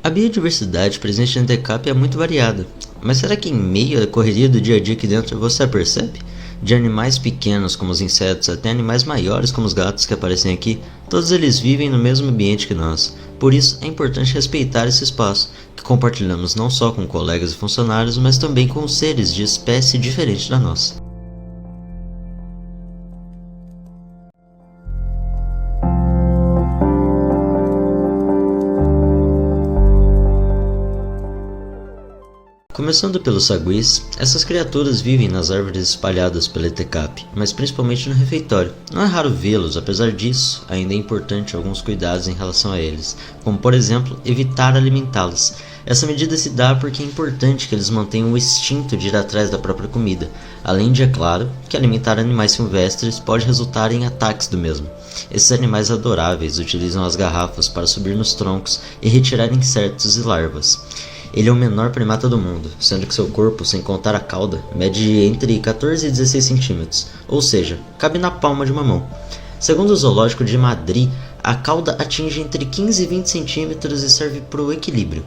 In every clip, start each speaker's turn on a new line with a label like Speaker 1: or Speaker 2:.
Speaker 1: A biodiversidade presente na TCAP é muito variada, mas será que em meio à correria do dia a dia aqui dentro você a percebe? De animais pequenos como os insetos até animais maiores como os gatos que aparecem aqui, todos eles vivem no mesmo ambiente que nós. Por isso é importante respeitar esse espaço, que compartilhamos não só com colegas e funcionários, mas também com seres de espécie diferente da nossa. Começando pelos saguis, essas criaturas vivem nas árvores espalhadas pela ETCAP, mas principalmente no refeitório. Não é raro vê-los, apesar disso, ainda é importante alguns cuidados em relação a eles, como por exemplo, evitar alimentá-los. Essa medida se dá porque é importante que eles mantenham o instinto de ir atrás da própria comida, além de, é claro, que alimentar animais silvestres pode resultar em ataques do mesmo. Esses animais adoráveis utilizam as garrafas para subir nos troncos e retirar insetos e larvas. Ele é o menor primata do mundo, sendo que seu corpo, sem contar a cauda, mede entre 14 e 16 centímetros, ou seja, cabe na palma de uma mão. Segundo o Zoológico de Madrid, a cauda atinge entre 15 e 20 centímetros e serve para o equilíbrio.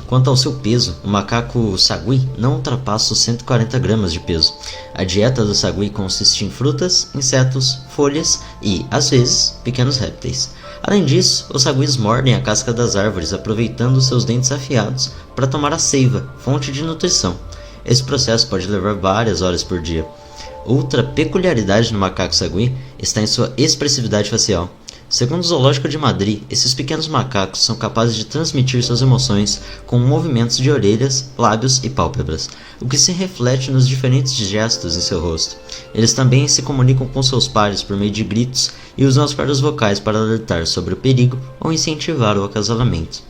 Speaker 1: Quanto ao seu peso, o macaco sagui não ultrapassa os 140 gramas de peso. A dieta do sagui consiste em frutas, insetos, folhas e, às vezes, pequenos répteis. Além disso, os saguis mordem a casca das árvores aproveitando seus dentes afiados para tomar a seiva, fonte de nutrição. Esse processo pode levar várias horas por dia. Outra peculiaridade no macaco sagui está em sua expressividade facial. Segundo o Zoológico de Madrid, esses pequenos macacos são capazes de transmitir suas emoções com movimentos de orelhas, lábios e pálpebras, o que se reflete nos diferentes gestos em seu rosto. Eles também se comunicam com seus pares por meio de gritos e usam as cordas vocais para alertar sobre o perigo ou incentivar o acasalamento.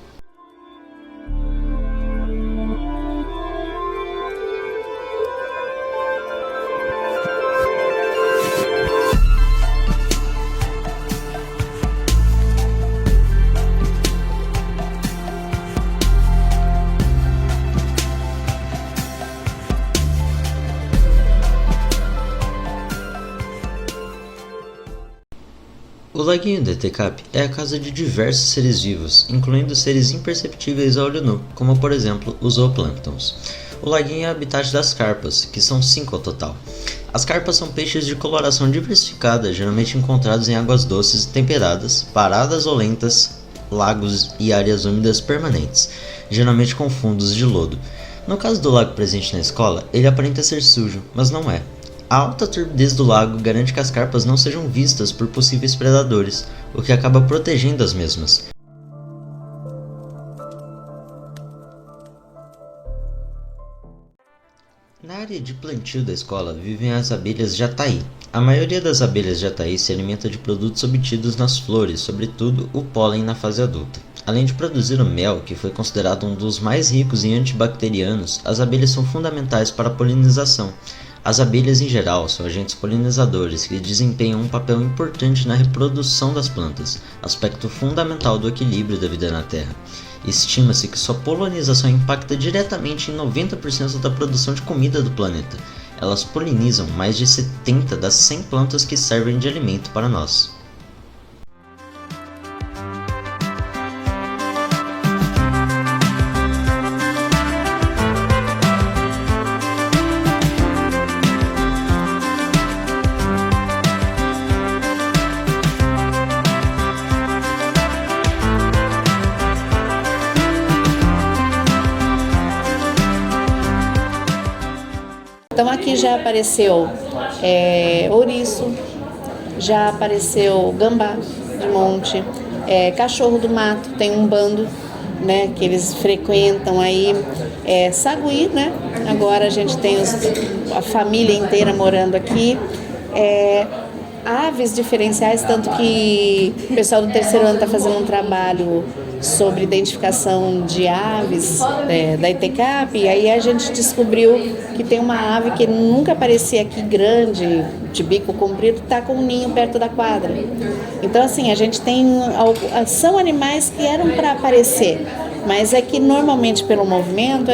Speaker 1: O laguinho da ETCAP é a casa de diversos seres vivos, incluindo seres imperceptíveis a olho nu, como por exemplo os zooplânctons. O laguinho é o habitat das carpas, que são 5 ao total. As carpas são peixes de coloração diversificada, geralmente encontrados em águas doces e temperadas, paradas ou lentas, lagos e áreas úmidas permanentes, geralmente com fundos de lodo. No caso do lago presente na escola, ele aparenta ser sujo, mas não é. A alta turbidez do lago garante que as carpas não sejam vistas por possíveis predadores, o que acaba protegendo as mesmas. Na área de plantio da escola vivem as abelhas jataí. A maioria das abelhas jataí se alimenta de produtos obtidos nas flores, sobretudo o pólen na fase adulta. Além de produzir o mel, que foi considerado um dos mais ricos em antibacterianos, as abelhas são fundamentais para a polinização. As abelhas em geral são agentes polinizadores que desempenham um papel importante na reprodução das plantas, aspecto fundamental do equilíbrio da vida na Terra. Estima-se que sua polinização impacta diretamente em 90% da produção de comida do planeta. Elas polinizam mais de 70 das 100 plantas que servem de alimento para nós.
Speaker 2: Então aqui já apareceu ouriço, já apareceu gambá de monte, cachorro do mato, tem um bando, né, que eles frequentam aí, sagui, né? Agora a gente tem a família inteira morando aqui, aves diferenciais, tanto que o pessoal do terceiro ano está fazendo um trabalho sobre identificação de aves da ETCAP, e aí a gente descobriu que tem uma ave que nunca aparecia aqui, grande, de bico comprido, está com um ninho perto da quadra. Então assim, a gente tem, são animais que eram para aparecer, mas é que normalmente pelo movimento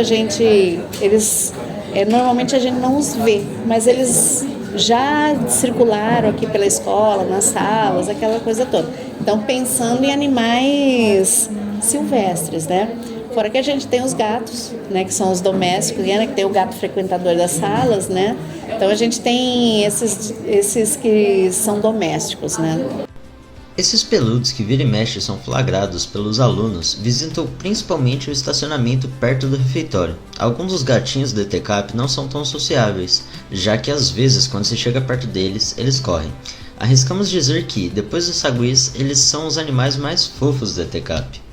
Speaker 2: normalmente a gente não os vê, mas eles já circularam aqui pela escola, nas salas, aquela coisa toda. Então, pensando em animais silvestres, né? Fora que a gente tem os gatos, né, que são os domésticos, né, que tem o gato frequentador das salas, né? Então a gente tem esses que são domésticos, né?
Speaker 1: Esses peludos que vira e mexe são flagrados pelos alunos visitam principalmente o estacionamento perto do refeitório. Alguns dos gatinhos do ETCAP não são tão sociáveis, já que às vezes quando se chega perto deles, eles correm. Arriscamos dizer que, depois dos saguis, eles são os animais mais fofos do ETCAP.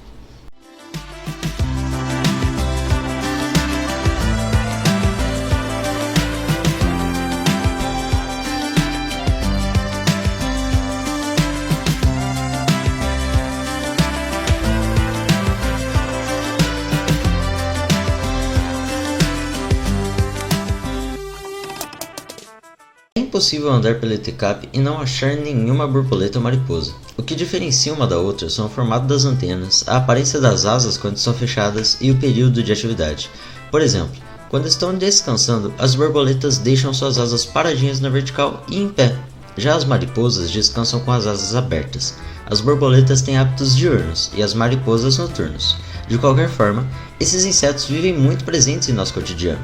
Speaker 1: É impossível andar pela ETCAP e não achar nenhuma borboleta ou mariposa. O que diferencia uma da outra são o formato das antenas, a aparência das asas quando estão fechadas e o período de atividade. Por exemplo, quando estão descansando, as borboletas deixam suas asas paradinhas na vertical e em pé. Já as mariposas descansam com as asas abertas. As borboletas têm hábitos diurnos e as mariposas noturnos. De qualquer forma, esses insetos vivem muito presentes em nosso cotidiano.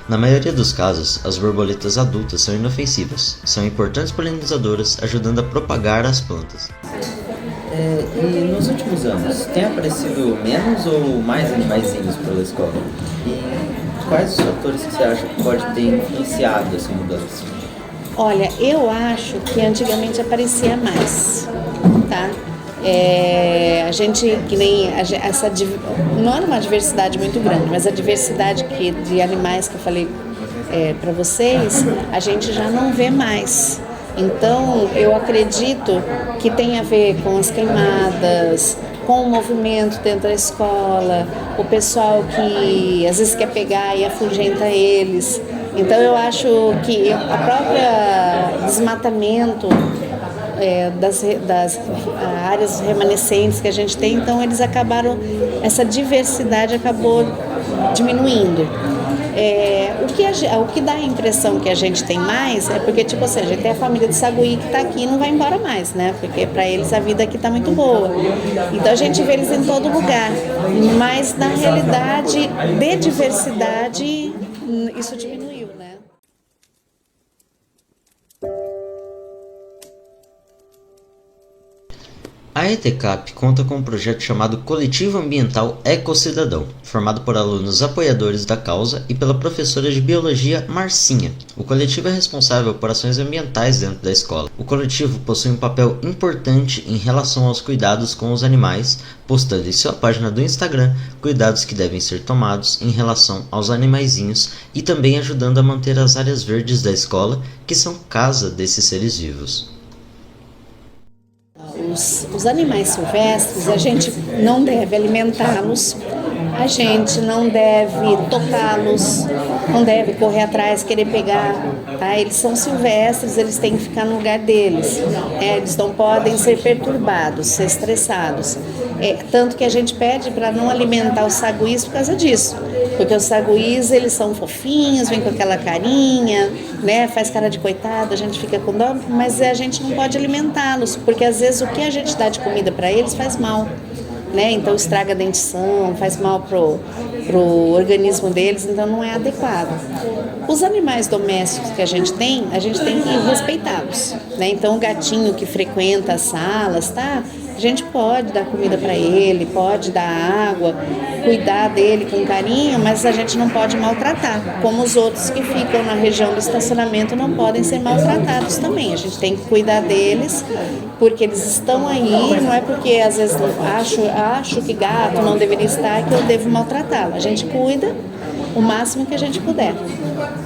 Speaker 1: Na maioria dos casos, as borboletas adultas são inofensivas, são importantes polinizadoras, ajudando a propagar as plantas.
Speaker 3: E nos últimos anos, tem aparecido menos ou mais animaizinhos pela escola? E quais os fatores que você acha que pode ter influenciado essa mudança?
Speaker 2: Olha, eu acho que antigamente aparecia mais, tá? A gente, que nem não era uma diversidade muito grande, mas a diversidade de animais que eu falei para vocês, a gente já não vê mais. Então, eu acredito que tem a ver com as queimadas, com o movimento dentro da escola, o pessoal que às vezes quer pegar e afugenta eles. Então, eu acho que a própria desmatamento das áreas remanescentes que a gente tem, então eles acabaram, essa diversidade acabou diminuindo. O que dá a impressão que a gente tem mais é porque, tipo assim, a gente tem a família de sagui que está aqui e não vai embora mais, né? Porque para eles a vida aqui está muito boa. Então a gente vê eles em todo lugar. Mas na realidade, de diversidade, isso diminuiu, né?
Speaker 1: A ETCAP conta com um projeto chamado Coletivo Ambiental Ecocidadão, formado por alunos apoiadores da causa e pela professora de biologia Marcinha. O coletivo é responsável por ações ambientais dentro da escola. O coletivo possui um papel importante em relação aos cuidados com os animais, postando em sua página do Instagram cuidados que devem ser tomados em relação aos animaizinhos e também ajudando a manter as áreas verdes da escola, que são casa desses seres vivos.
Speaker 2: Os animais silvestres, a gente não deve alimentá-los, a gente não deve tocá-los, não deve correr atrás, querer pegar, tá? Eles são silvestres, eles têm que ficar no lugar deles, eles não podem ser perturbados, ser estressados. Tanto que a gente pede para não alimentar os saguis por causa disso, porque os saguis, eles são fofinhos, vêm com aquela carinha, né? Faz cara de coitado, a gente fica com dó, mas a gente não pode alimentá-los, porque às vezes o que a gente dá de comida para eles faz mal, né? Então estraga a dentição, faz mal pro organismo deles, então não é adequado. Os animais domésticos que a gente tem que respeitá-los, né? Então o gatinho que frequenta as salas, tá? A gente pode dar comida para ele, pode dar água, cuidar dele com carinho, mas a gente não pode maltratar, como os outros que ficam na região do estacionamento não podem ser maltratados também. A gente tem que cuidar deles, porque eles estão aí, não é porque às vezes acho que gato não deveria estar que eu devo maltratá-lo. A gente cuida o máximo que a gente puder.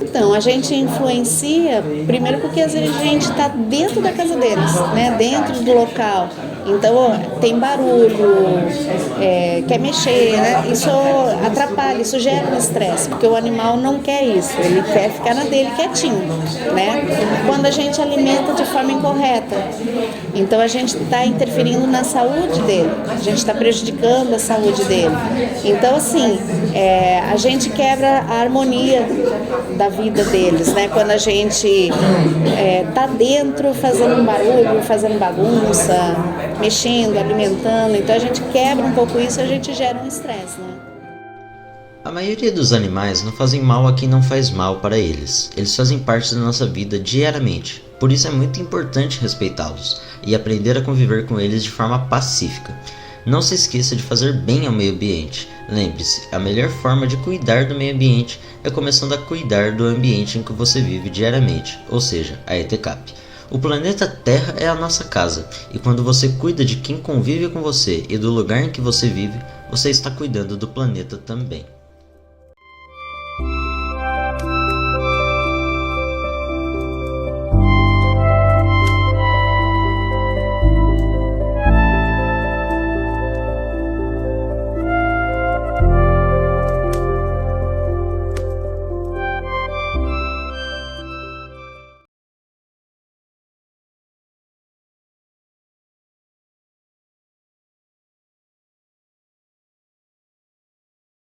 Speaker 2: Então, a gente influencia, primeiro porque às vezes a gente está dentro da casa deles, né? Dentro do local. Então, tem barulho, quer mexer, né? Isso atrapalha, isso gera um estresse, porque o animal não quer isso, ele quer ficar na dele quietinho, né? Quando a gente alimenta de forma incorreta, então a gente está interferindo na saúde dele, a gente está prejudicando a saúde dele. Então, assim, a gente quebra a harmonia da vida deles, né? Quando a gente tá dentro fazendo um barulho, fazendo bagunça, mexendo, alimentando, então a gente quebra um pouco isso e a gente gera um estresse, né?
Speaker 1: A maioria dos animais não fazem mal a quem não faz mal para eles. Eles fazem parte da nossa vida diariamente. Por isso é muito importante respeitá-los e aprender a conviver com eles de forma pacífica. Não se esqueça de fazer bem ao meio ambiente. Lembre-se, a melhor forma de cuidar do meio ambiente é começando a cuidar do ambiente em que você vive diariamente, ou seja, a ETCAP. O planeta Terra é a nossa casa, e quando você cuida de quem convive com você e do lugar em que você vive, você está cuidando do planeta também.